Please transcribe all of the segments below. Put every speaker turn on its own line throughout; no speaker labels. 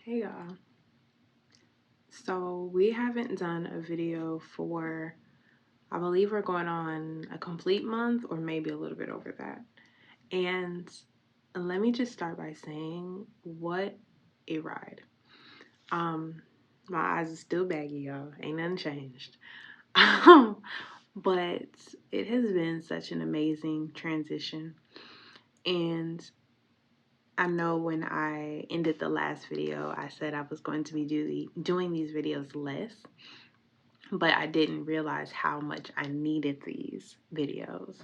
Hey y'all. So we haven't done a video for, I believe we're going on a complete month or maybe a little bit over that. And let me just start by saying what a ride. Um my eyes are still baggy, y'all. Ain't nothing changed. But it has been such an amazing transition. And I know when I ended the last video, I said I was going to be doing these videos less, but I didn't realize how much I needed these videos.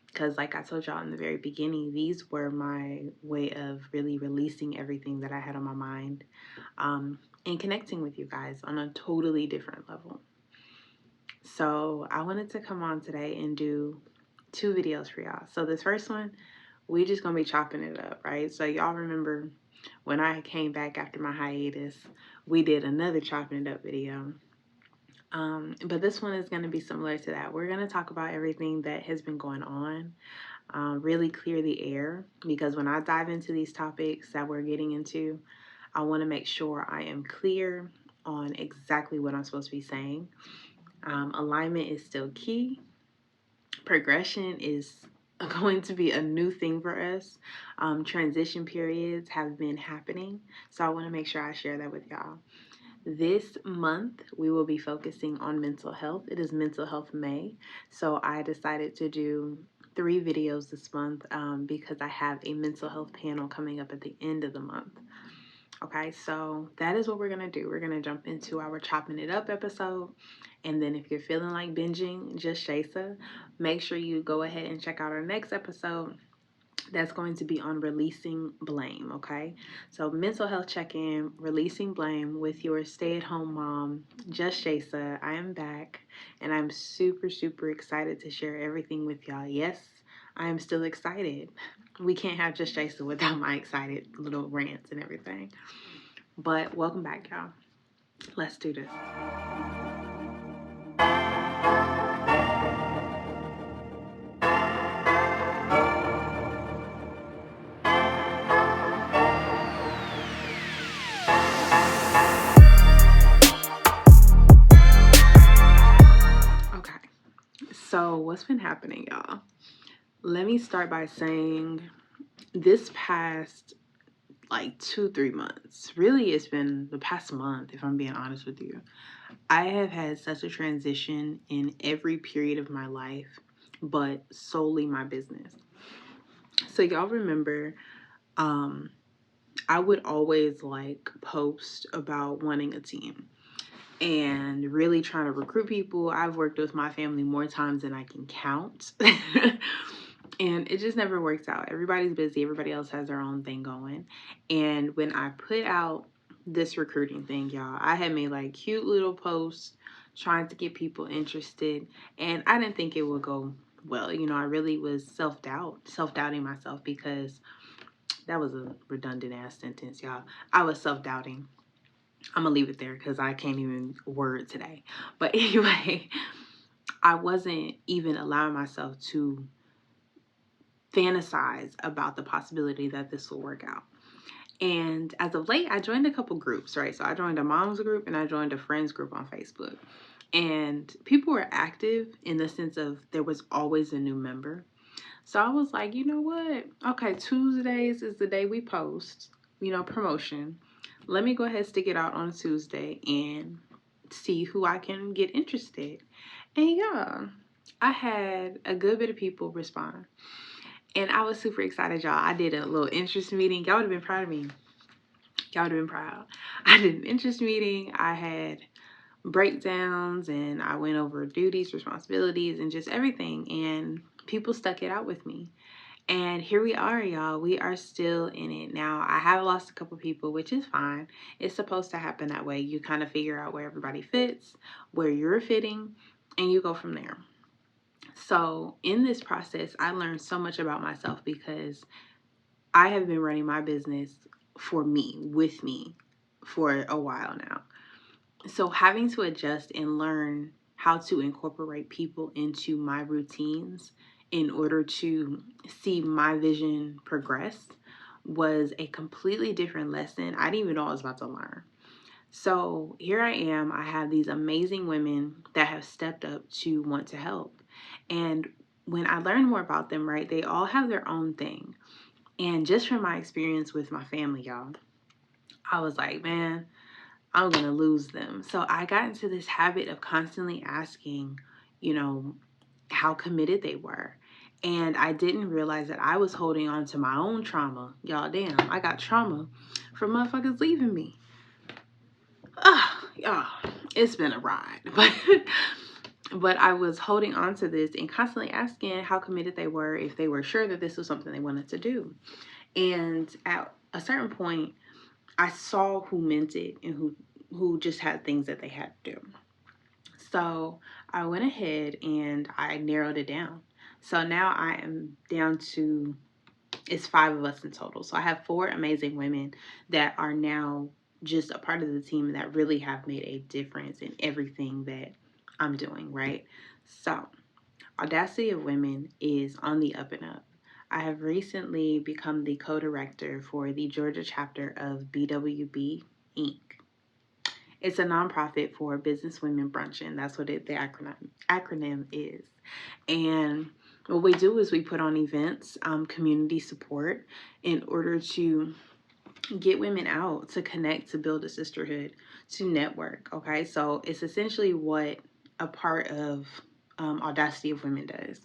Because, like I told y'all in the very beginning, these were my way of really releasing everything that I had on my mind and connecting with you guys on a totally different level. So, I wanted to come on today and do two videos for y'all. So, this first one, we just gonna be chopping it up, right? So y'all remember when I came back after my hiatus, we did another chopping it up video. But this one is gonna be similar to that. We're gonna talk about everything that has been going on, really clear the air, because when I dive into these topics that we're getting into, I want to make sure I am clear on exactly what I'm supposed to be saying. Alignment is still key. Progression is going to be a new thing for us. Transition periods have been happening, so I want to make sure I share that with y'all. This month, we will be focusing on mental health. It is Mental Health May, so I decided to do 3 videos this month because I have a mental health panel coming up at the end of the month. Okay, so that is what we're going to do. We're going to jump into our chopping it up episode. And then if you're feeling like binging just Jaysa, make sure you go ahead and check out our next episode. That's going to be on releasing blame, okay? So mental health check-in, releasing blame with your stay-at-home mom, just Jaysa. I am back and I'm super, super excited to share everything with y'all. Yes, I am still excited. We can't have just Jaysa without my excited little rants and everything. But welcome back, y'all. Let's do this. Okay, so what's been happening, y'all? Let me start by saying this past like 2-3 months, really it's been the past month, if I'm being honest with you, I have had such a transition in every period of my life, but solely my business. So y'all remember, I would always like post about wanting a team and really trying to recruit people. I've worked with my family more times than I can count. And it just never works out. Everybody's busy. Everybody else has their own thing going. And when I put out this recruiting thing, y'all, I had made like cute little posts trying to get people interested. And I didn't think it would go well. You know, I really was self-doubting myself, because that was a redundant ass sentence, y'all. I was self-doubting. I'm gonna leave it there because I can't even word today. But anyway, I wasn't even allowing myself to fantasize about the possibility that this will work out. And as of late, I joined a couple groups, right? So I joined a mom's group and I joined a friends group on Facebook. And people were active in the sense of there was always a new member. So I was like, you know what? Okay, Tuesdays is the day we post, promotion. Let me go ahead and stick it out on a Tuesday and see who I can get interested. And yeah, I had a good bit of people respond. And I was super excited, y'all. I did a little interest meeting. Y'all would have been proud of me. Y'all would have been proud. I did an interest meeting. I had breakdowns and I went over duties, responsibilities, and just everything. And people stuck it out with me. And here we are, y'all. We are still in it. Now, I have lost a couple people, which is fine. It's supposed to happen that way. You kind of figure out where everybody fits, where you're fitting, and you go from there. So in this process, I learned so much about myself because I have been running my business for me, with me, for a while now. So having to adjust and learn how to incorporate people into my routines in order to see my vision progress was a completely different lesson. I didn't even know I was about to learn. So here I am. I have these amazing women that have stepped up to want to help. And when I learned more about them, right, they all have their own thing. And just from my experience with my family, y'all, I was like, man, I'm going to lose them. So I got into this habit of constantly asking, you know, how committed they were. And I didn't realize that I was holding on to my own trauma. Y'all, damn, I got trauma from motherfuckers leaving me. Y'all, it's been a ride. But I was holding on to this and constantly asking how committed they were, if they were sure that this was something they wanted to do. And at a certain point, I saw who meant it and who just had things that they had to do. So I went ahead and I narrowed it down. So now I am down to, it's 5 of us in total. So I have 4 amazing women that are now just a part of the team that really have made a difference in everything that I'm doing, right? So Audacity of Women is on the up and up. I have recently become the co-director for the Georgia chapter of BWB Inc. It's a nonprofit for business women brunching. That's what the acronym is. And what we do is we put on events, community support, in order to get women out, to connect, to build a sisterhood, to network. Okay, so it's essentially what a part of Audacity of Women does,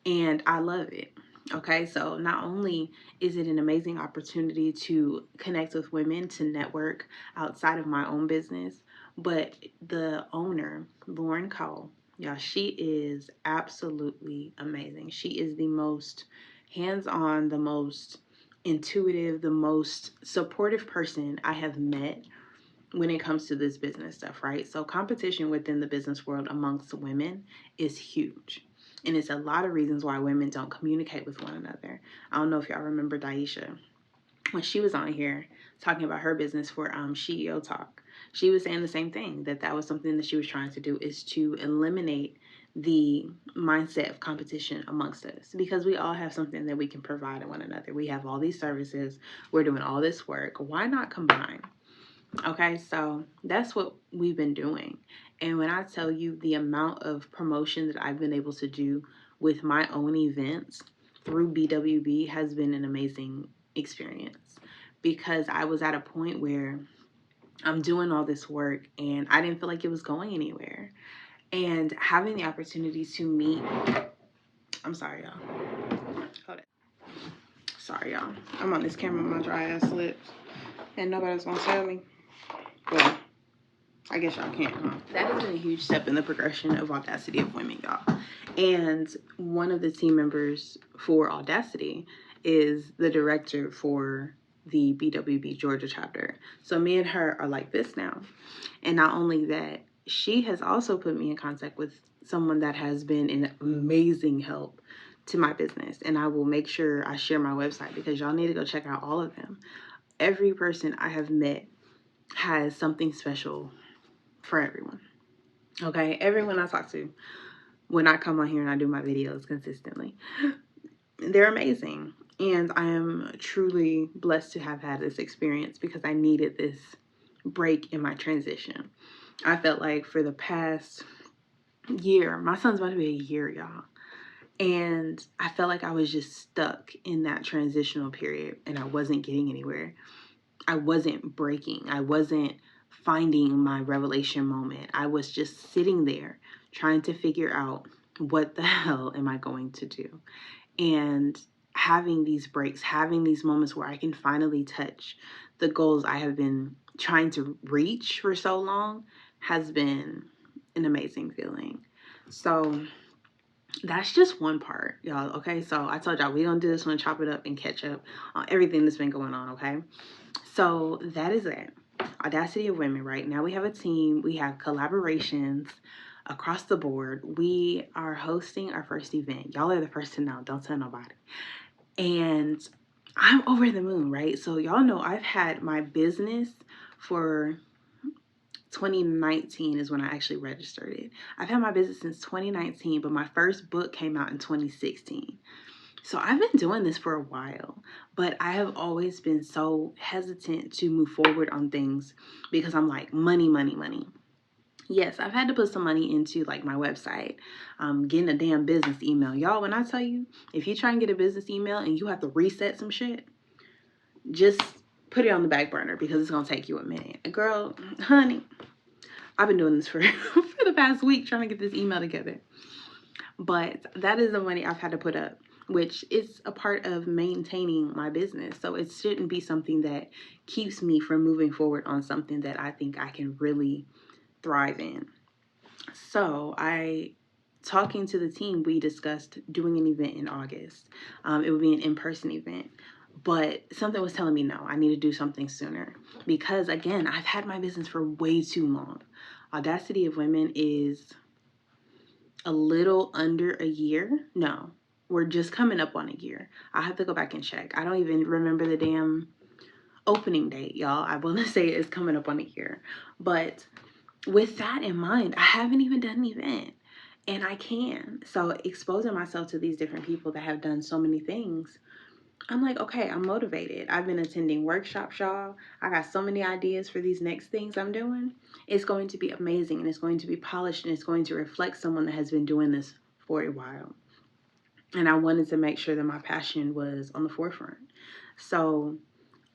and I love it. Okay, so not only is it an amazing opportunity to connect with women, to network outside of my own business, but the owner, Lauren Cole, yeah, she is absolutely amazing. She is the most hands-on, the most intuitive, the most supportive person I have met when it comes to this business stuff, right? So competition within the business world amongst women is huge. And it's a lot of reasons why women don't communicate with one another. I don't know if y'all remember Daisha. When she was on here talking about her business for CEO Talk, she was saying the same thing, that was something that she was trying to do, is to eliminate the mindset of competition amongst us, because we all have something that we can provide to one another. We have all these services. We're doing all this work. Why not combine? Okay, so that's what we've been doing. And when I tell you the amount of promotion that I've been able to do with my own events through BWB has been an amazing experience, because I was at a point where I'm doing all this work and I didn't feel like it was going anywhere. And having the opportunity to meet, I'm sorry, y'all. Hold it. Sorry, y'all. I'm on this camera with my dry ass lips and nobody's gonna tell me. Well, I guess y'all can't, huh? That has been a huge step in the progression of Audacity of Women, y'all. And one of the team members for Audacity is the director for the BWB Georgia chapter. So me and her are like this now. And not only that, she has also put me in contact with someone that has been an amazing help to my business. And I will make sure I share my website, because y'all need to go check out all of them. Every person I have met has something special for everyone. Okay, everyone I talk to when I come on here and I do my videos consistently, they're amazing. And I am truly blessed to have had this experience, because I needed this break in my transition. I felt like for the past year, my son's about to be a year, y'all, and I felt like I was just stuck in that transitional period and I wasn't getting anywhere. I wasn't breaking. I wasn't finding my revelation moment. I was just sitting there trying to figure out, what the hell am I going to do? And having these breaks, having these moments where I can finally touch the goals I have been trying to reach for so long has been an amazing feeling. So that's just one part, y'all. Okay, so I told y'all we're gonna do this one, chop it up and catch up on everything that's been going on. Okay, so that is it. Audacity of Women. Right now we have a team. We have collaborations across the board. We are hosting our first event. Y'all are the first to know. Don't tell nobody. And I'm over the moon, right? So y'all know I've had my business for 2019 is when I actually registered it. I've had my business since 2019, but my first book came out in 2016. So I've been doing this for a while, but I have always been so hesitant to move forward on things because I'm like, money, money, money. Yes, I've had to put some money into like my website, getting a damn business email. Y'all, when I tell you, if you try and get a business email and you have to reset some shit, just put it on the back burner because it's gonna take you a minute. Girl, honey, I've been doing this for for the past week trying to get this email together. But that is the money I've had to put up, which is a part of maintaining my business. So it shouldn't be something that keeps me from moving forward on something that I think I can really thrive in. So talking to the team, we discussed doing an event in August. It would be an in-person event. But something was telling me no, I need to do something sooner. Because again, I've had my business for way too long. Audacity of Women is a little under a year. No, we're just coming up on a year. I have to go back and check. I don't even remember the damn opening date, y'all. I want to say it's coming up on a year. But with that in mind, I haven't even done an event. And I can. So exposing myself to these different people that have done so many things, I'm like, okay, I'm motivated. I've been attending workshops, y'all. I got so many ideas for these next things I'm doing. It's going to be amazing and it's going to be polished and it's going to reflect someone that has been doing this for a while. And I wanted to make sure that my passion was on the forefront. So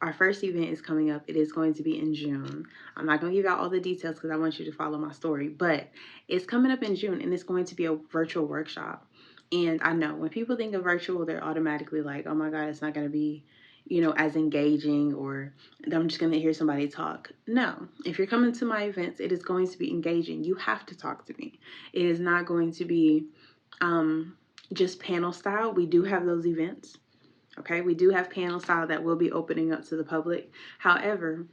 our first event is coming up. It is going to be in June. I'm not going to give out all the details because I want you to follow my story, but it's coming up in June and it's going to be a virtual workshop. And I know when people think of virtual, they're automatically like, oh my God, it's not going to be, as engaging, or I'm just going to hear somebody talk. No, if you're coming to my events, it is going to be engaging. You have to talk to me. It is not going to be just panel style. We do have those events. Okay, we do have panel style that will be opening up to the public. However,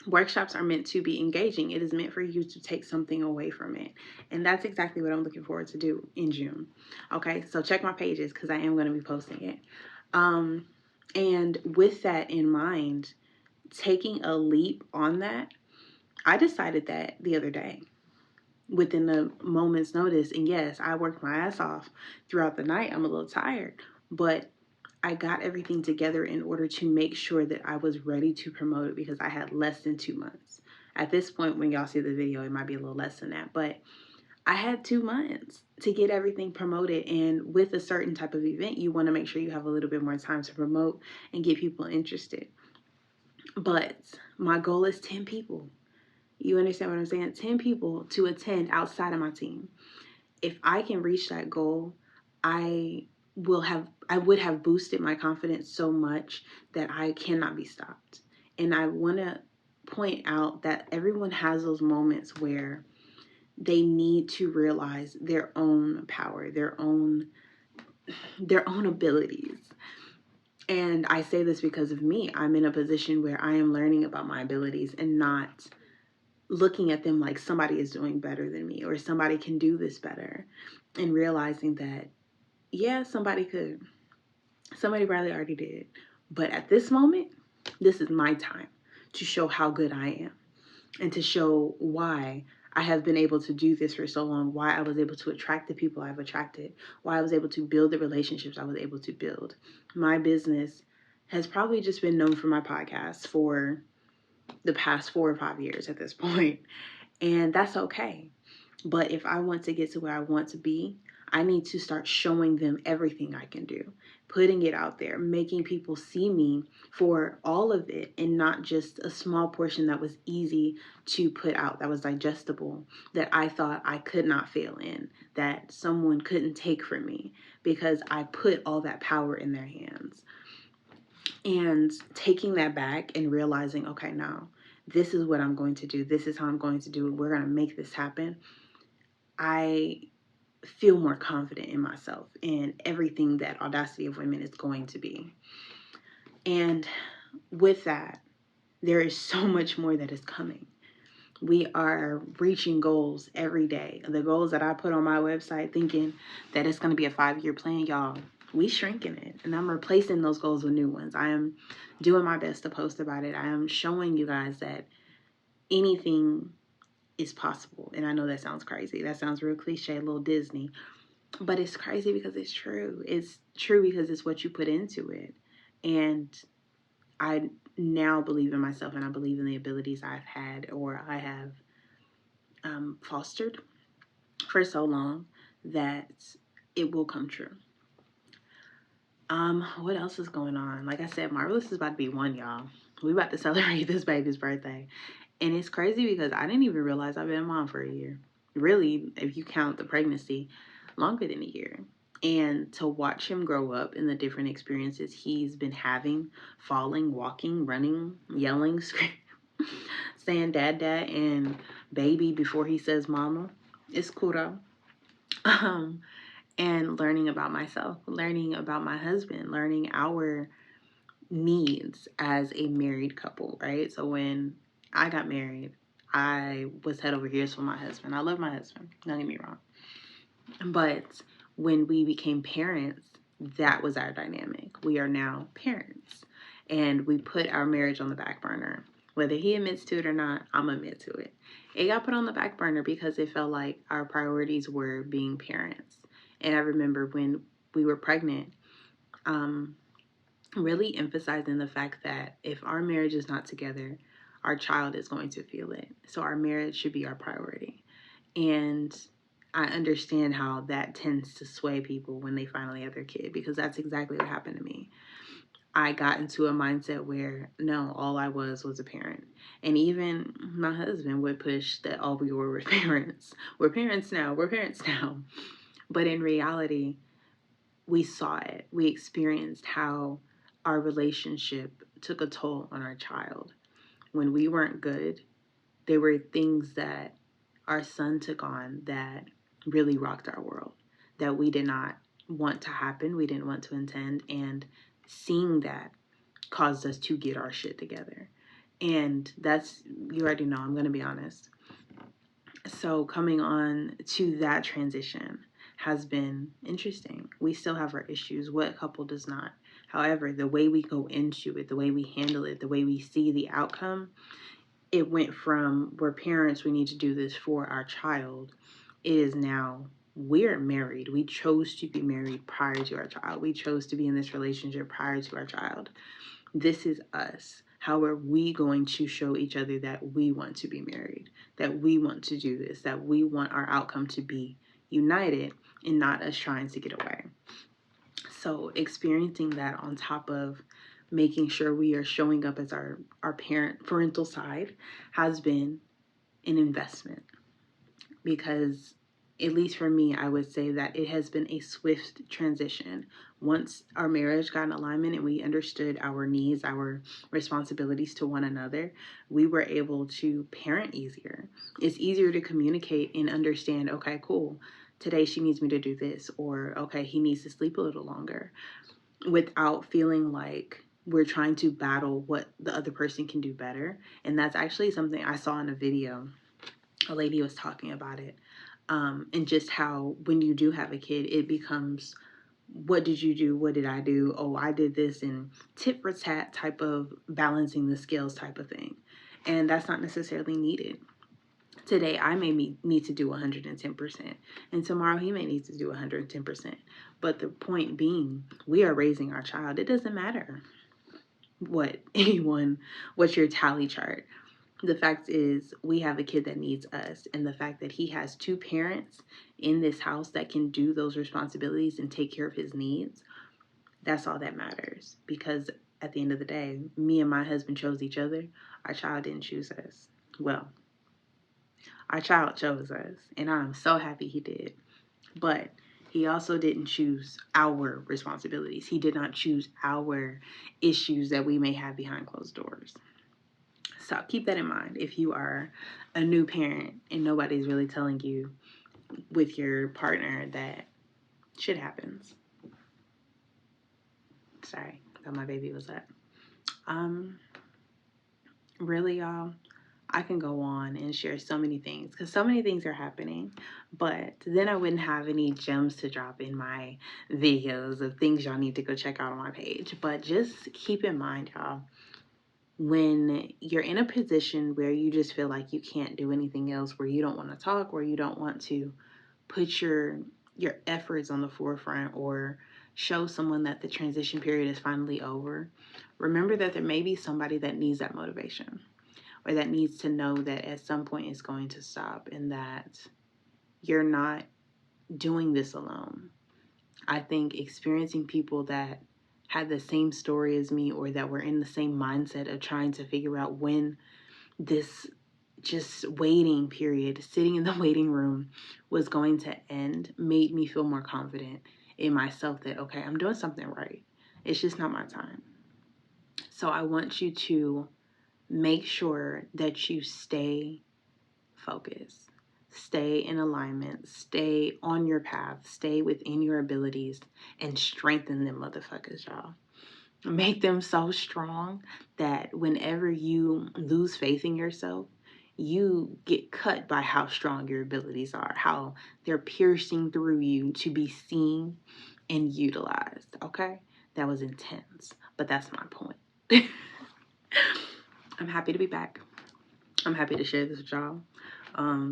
workshops are meant to be engaging. It is meant for you to take something away from it. And that's exactly what I'm looking forward to do in June. Okay, so check my pages because I am going to be posting it. And with that in mind, taking a leap on that, I decided that the other day within a moment's notice. And yes, I worked my ass off throughout the night. I'm a little tired, but I got everything together in order to make sure that I was ready to promote it because I had less than 2 months. At this point, when y'all see the video, it might be a little less than that, but I had 2 months to get everything promoted. And with a certain type of event, you want to make sure you have a little bit more time to promote and get people interested. But my goal is 10 people. You understand what I'm saying? 10 people to attend outside of my team. If I can reach that goal, I would have boosted my confidence so much that I cannot be stopped. And I want to point out that everyone has those moments where they need to realize their own power, their own abilities. And I say this because of me. I'm in a position where I am learning about my abilities and not looking at them like somebody is doing better than me or somebody can do this better, and realizing that, yeah, somebody could. Somebody probably already did. But at this moment, this is my time to show how good I am and to show why I have been able to do this for so long, why I was able to attract the people I've attracted, why I was able to build the relationships I was able to build. My business has probably just been known for my podcast for the past 4 or 5 years at this point, and that's okay. But if I want to get to where I want to be, I need to start showing them everything I can do, putting it out there, making people see me for all of it and not just a small portion that was easy to put out, that was digestible, that I thought I could not fail in, that someone couldn't take from me because I put all that power in their hands. And taking that back and realizing, okay, now this is what I'm going to do. This is how I'm going to do it. We're going to make this happen. I feel more confident in myself and everything that Audacity of Women is going to be. And with that, there is so much more that is coming. We are reaching goals every day. The goals that I put on my website thinking that it's going to be a 5-year plan, y'all, we shrinking it. And I'm replacing those goals with new ones. I am doing my best to post about it. I am showing you guys that anything is possible. And I know that sounds crazy. That sounds real cliche, a little Disney. But it's crazy because it's true. It's true because it's what you put into it. And I now believe in myself, and I believe in the abilities I've had or I have fostered for so long that it will come true. What else is going on? Like I said, Marvelous is about to be 1, y'all. We about to celebrate this baby's birthday. And it's crazy because I didn't even realize I've been a mom for a year. Really, if you count the pregnancy, longer than a year. And to watch him grow up in the different experiences he's been having, falling, walking, running, yelling, screaming, saying dad, dad, and baby before he says mama, it's cool though. And learning about myself, learning about my husband, learning our needs as a married couple, right? So when I got married, I was head over heels for my husband. I love my husband, don't get me wrong. But when we became parents, that was our dynamic. We are now parents. And we put our marriage on the back burner. Whether he admits to it or not, I'm admit to it. It got put on the back burner because it felt like our priorities were being parents. And I remember when we were pregnant, really emphasizing the fact that if our marriage is not together, our child is going to feel it. So our marriage should be our priority. And I understand how that tends to sway people when they finally have their kid, because that's exactly what happened to me. I got into a mindset where no, all I was a parent. And even my husband would push that all we were parents. We're parents now. We're parents now. But in reality, we saw it. We experienced how our relationship took a toll on our child. When we weren't good, there were things that our son took on that really rocked our world, that we did not want to happen, we didn't want to intend, and seeing that caused us to get our shit together. And that's, you already know, I'm going to be honest. So coming on to that transition has been interesting. We still have our issues. What couple does not? However, the way we go into it, the way we handle it, the way we see the outcome, it went from we're parents, we need to do this for our child. It is now we're married. We chose to be married prior to our child. We chose to be in this relationship prior to our child. This is us. How are we going to show each other that we want to be married, that we want to do this, that we want our outcome to be united and not us trying to get away? So experiencing that on top of making sure we are showing up as our parental side has been an investment, because at least for me, I would say that it has been a swift transition. Once our marriage got in alignment and we understood our needs, our responsibilities to one another, we were able to parent easier. It's easier to communicate and understand, okay, cool, today she needs me to do this, or okay, he needs to sleep a little longer, without feeling like we're trying to battle what the other person can do better. And that's actually something I saw in a video. A lady was talking about it. And just how when you do have a kid, it becomes, what did you do? What did I do? Oh, I did this, and tit for tat type of balancing the scales type of thing. And that's not necessarily needed. Today, I may need to do 110%, and tomorrow he may need to do 110%. But the point being, we are raising our child. It doesn't matter what's your tally chart. The fact is, we have a kid that needs us, and the fact that he has 2 parents in this house that can do those responsibilities and take care of his needs, that's all that matters. Because at the end of the day, me and my husband chose each other. Our child didn't choose us. Well, our child chose us, and I'm so happy he did. But he also didn't choose our responsibilities. He did not choose our issues that we may have behind closed doors. So keep that in mind if you are a new parent and nobody's really telling you with your partner that shit happens. Sorry, thought my baby was up. Really, y'all, I can go on and share so many things because so many things are happening, but then I wouldn't have any gems to drop in my videos of things y'all need to go check out on my page. But just keep in mind, y'all, when you're in a position where you just feel like you can't do anything else, where you don't want to talk, where you don't want to put your your efforts on the forefront or show someone that the transition period is finally over, remember that there may be somebody that needs that motivation or that needs to know that at some point it's going to stop and that you're not doing this alone. I think experiencing people that had the same story as me or that were in the same mindset of trying to figure out when this just waiting period, sitting in the waiting room, was going to end, made me feel more confident in myself that, okay, I'm doing something right. It's just not my time. So I want you to make sure that you stay focused, stay in alignment, stay on your path, stay within your abilities, and strengthen them motherfuckers, y'all. Make them so strong that whenever you lose faith in yourself, you get cut by how strong your abilities are, how they're piercing through you to be seen and utilized. Okay? That was intense, but that's my point. I'm happy to be back. I'm happy to share this with y'all.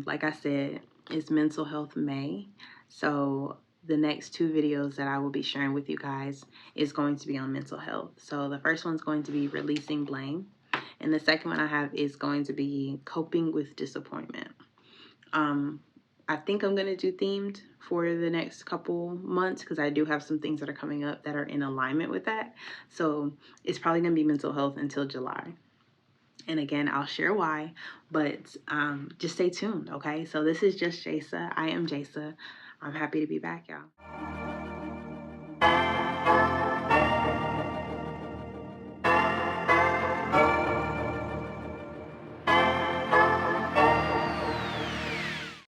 Like I said, it's Mental Health May. So the next two videos that I will be sharing with you guys is going to be on mental health. So the first one's going to be releasing blame. And the second one I have is going to be coping with disappointment. I think I'm going to do themed for the next couple months because I do have some things that are coming up that are in alignment with that. So it's probably going to be mental health until July. And again, I'll share why, but just stay tuned, okay? So this is just Jaysa. I am Jaysa. I'm happy to be back, y'all.